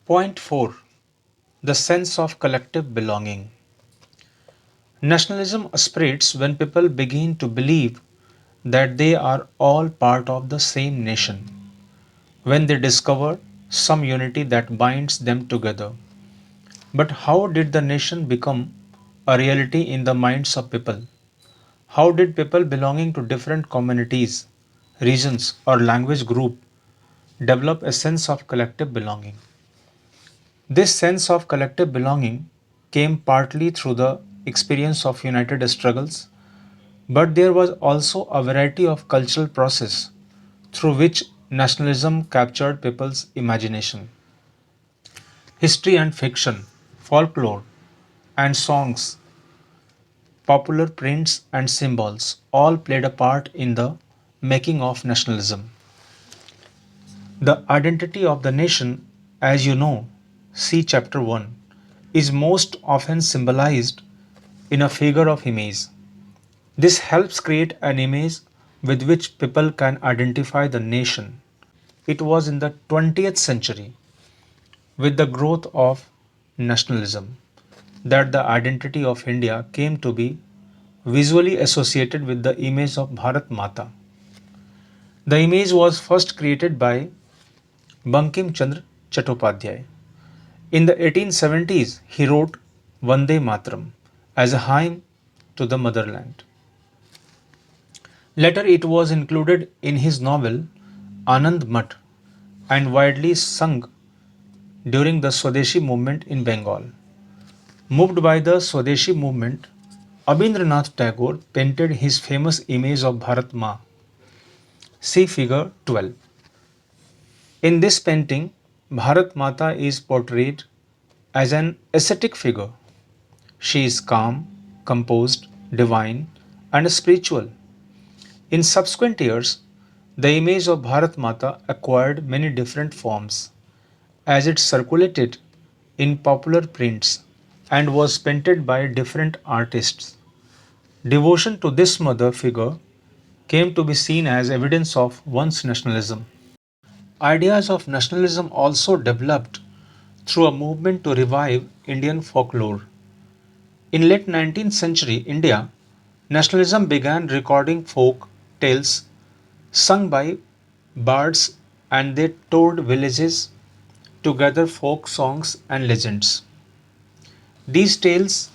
Point 4. The sense of collective belonging. Nationalism spreads when people begin to believe that they are all part of the same nation, when they discover some unity that binds them together. But how did the nation become a reality in the minds of people? How did people belonging to different communities, regions, or language group develop a sense of collective belonging? This sense of collective belonging came partly through the experience of united struggles, but there was also a variety of cultural process through which nationalism captured people's imagination. History and fiction, folklore and songs, popular prints and symbols all played a part in the making of nationalism. The identity of the nation, as you know, see chapter 1, is most often symbolized in a figure of image. This helps create an image with which people can identify the nation. It was in the 20th century, with the growth of nationalism, that the identity of India came to be visually associated with the image of Bharat Mata. The image was first created by Bankim Chandra Chattopadhyay. In the 1870s, he wrote Vande Mataram as a hymn to the motherland. Later, it was included in his novel Anand Mat and widely sung during the Swadeshi movement in Bengal. Moved by the Swadeshi movement, Abindranath Tagore painted his famous image of Bharat Ma. See figure 12. In this painting, Bharat Mata is portrayed as an ascetic figure. She is calm, composed, divine, and spiritual. In subsequent years, the image of Bharat Mata acquired many different forms as it circulated in popular prints and was painted by different artists. Devotion to this mother figure came to be seen as evidence of one's nationalism. Ideas of nationalism also developed through a movement to revive Indian folklore. In late 19th century India, nationalism began recording folk tales sung by bards and they toured villages to gather folk songs and legends. These tales,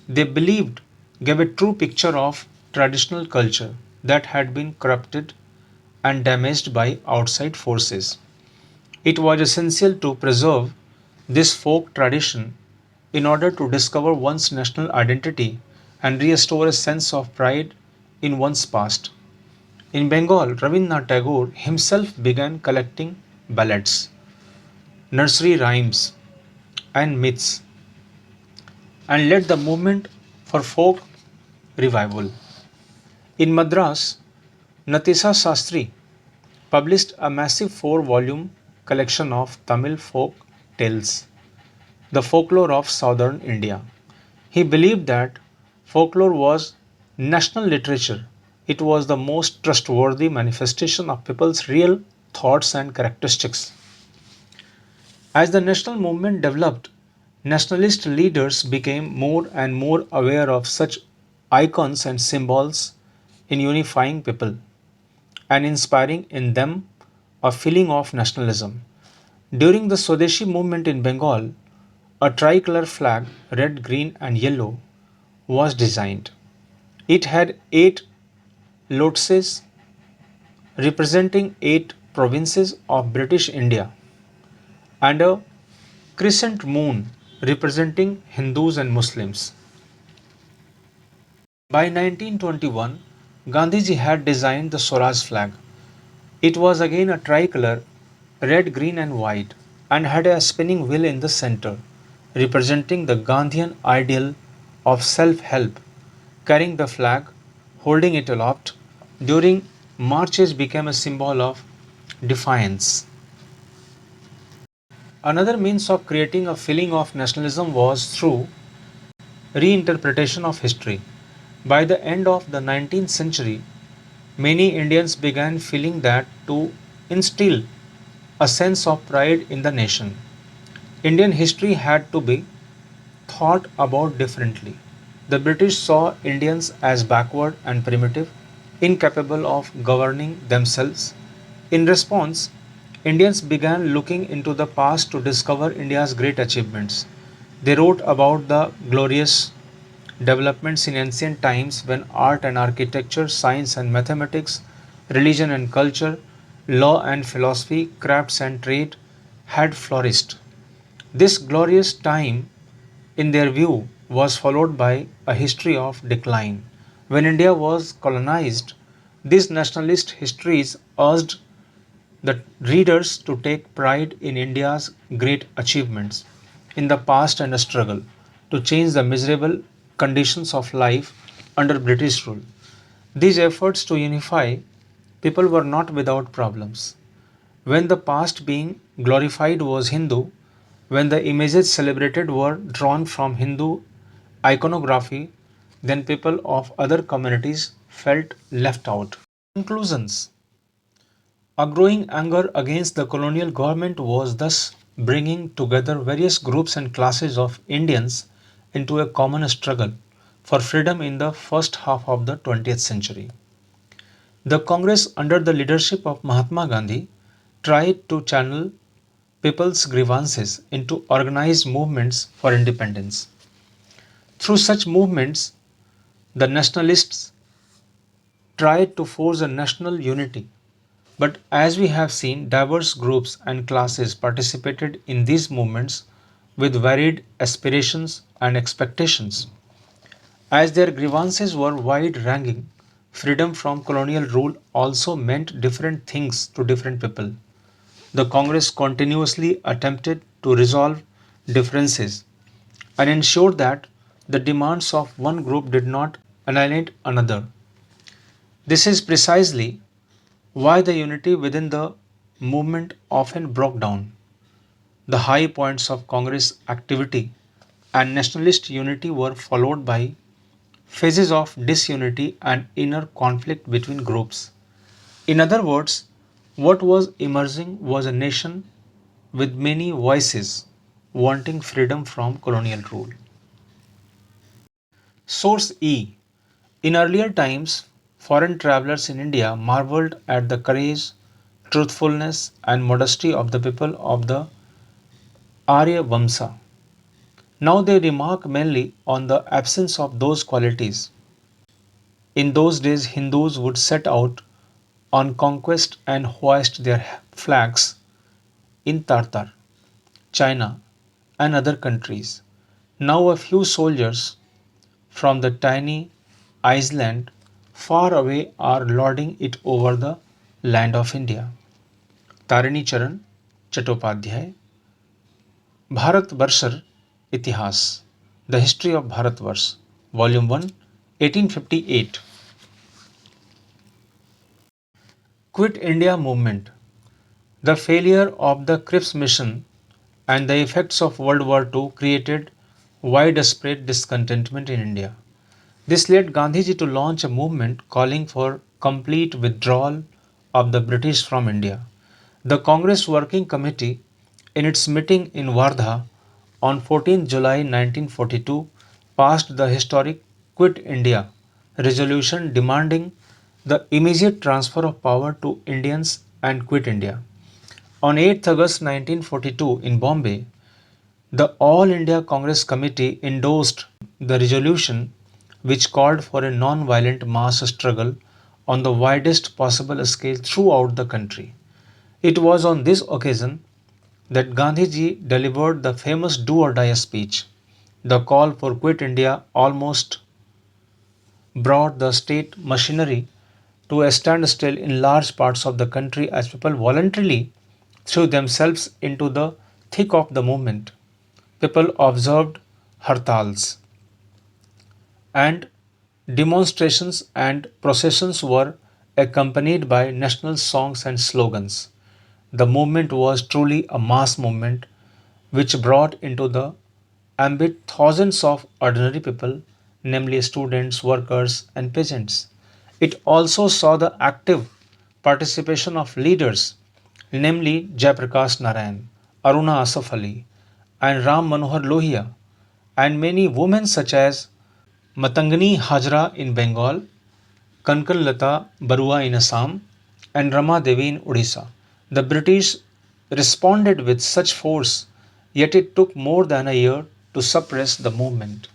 they believed, gave a true picture of traditional culture that had been corrupted and damaged by outside forces. It was essential to preserve this folk tradition in order to discover one's national identity and restore a sense of pride in one's past. In Bengal, Rabindranath Tagore himself began collecting ballads, nursery rhymes, and myths and led the movement for folk revival. In Madras, Natisa Sastri published a massive 4 volume collection of Tamil folk tales, the folklore of southern India. He believed that folklore was national literature. It was the most trustworthy manifestation of people's real thoughts and characteristics. As the national movement developed, nationalist leaders became more and more aware of such icons and symbols in unifying people and inspiring in them a feeling of nationalism. During the Swadeshi movement in Bengal, a tricolor flag, red, green, and yellow, was designed. It had 8 lotuses representing 8 provinces of British India and a crescent moon representing Hindus and Muslims. By 1921, Gandhiji had designed the Swaraj flag. It was again a tricolor, red, green, and white, and had a spinning wheel in the center, representing the Gandhian ideal of self help. Carrying the flag, holding it aloft, during marches became a symbol of defiance. Another means of creating a feeling of nationalism was through reinterpretation of history. By the end of the 19th century, many Indians began feeling that to instill a sense of pride in the nation, Indian history had to be thought about differently. The British saw Indians as backward and primitive, incapable of governing themselves. In response, Indians began looking into the past to discover India's great achievements. They wrote about the glorious developments in ancient times when art and architecture, science and mathematics, religion and culture, law and philosophy, crafts and trade had flourished. This glorious time, in their view, was followed by a history of decline. When India was colonized, these nationalist histories urged the readers to take pride in India's great achievements in the past and a struggle to change the miserable conditions of life under British rule. These efforts to unify people were not without problems. When the past being glorified was Hindu, when the images celebrated were drawn from Hindu iconography, then people of other communities felt left out. Conclusions. A growing anger against the colonial government was thus bringing together various groups and classes of Indians into a common struggle for freedom in the first half of the 20th century. The Congress, under the leadership of Mahatma Gandhi, tried to channel people's grievances into organized movements for independence. Through such movements, the nationalists tried to force a national unity. But as we have seen, diverse groups and classes participated in these movements with varied aspirations and expectations. As their grievances were wide ranging, freedom from colonial rule also meant different things to different people. The Congress continuously attempted to resolve differences and ensure that the demands of one group did not alienate another. This is precisely why the unity within the movement often broke down. The high points of Congress activity and nationalist unity were followed by phases of disunity and inner conflict between groups. In other words, what was emerging was a nation with many voices wanting freedom from colonial rule. Source E. In earlier times, foreign travelers in India marveled at the courage, truthfulness, and modesty of the people of the Arya Vamsa. Now they remark mainly on the absence of those qualities. In those days, Hindus would set out on conquest and hoist their flags in Tartar, China, and other countries. Now a few soldiers from the tiny island far away are lording it over the land of India. Tarini Charan Chattopadhyay, Bharatvarshar Itihas, The History of Bharatvarsh, Volume 1, 1858. Quit India Movement. The failure of the Cripps mission and the effects of World War II created widespread discontentment in India. This led Gandhiji to launch a movement calling for complete withdrawal of the British from India. The Congress Working Committee, in its meeting in Wardha on 14 July 1942, passed the historic Quit India resolution demanding the immediate transfer of power to Indians and quit India. On 8 August 1942 in Bombay, the All India Congress Committee endorsed the resolution which called for a non-violent mass struggle on the widest possible scale throughout the country. It was on this occasion that Gandhiji delivered the famous do or die speech. The call for quit India almost brought the state machinery to a standstill in large parts of the country as people voluntarily threw themselves into the thick of the movement. People observed hartals and demonstrations and processions were accompanied by national songs and slogans. The movement was truly a mass movement which brought into the ambit thousands of ordinary people, namely students, workers, and peasants. It also saw the active participation of leaders, namely Jayaprakash Narayan, Aruna Asaf Ali, and Ram Manohar Lohia, and many women such as Matangani Hajra in Bengal, Kankan Lata Barua in Assam, and Rama Devi in Odisha. The British responded with such force, yet it took more than a year to suppress the movement.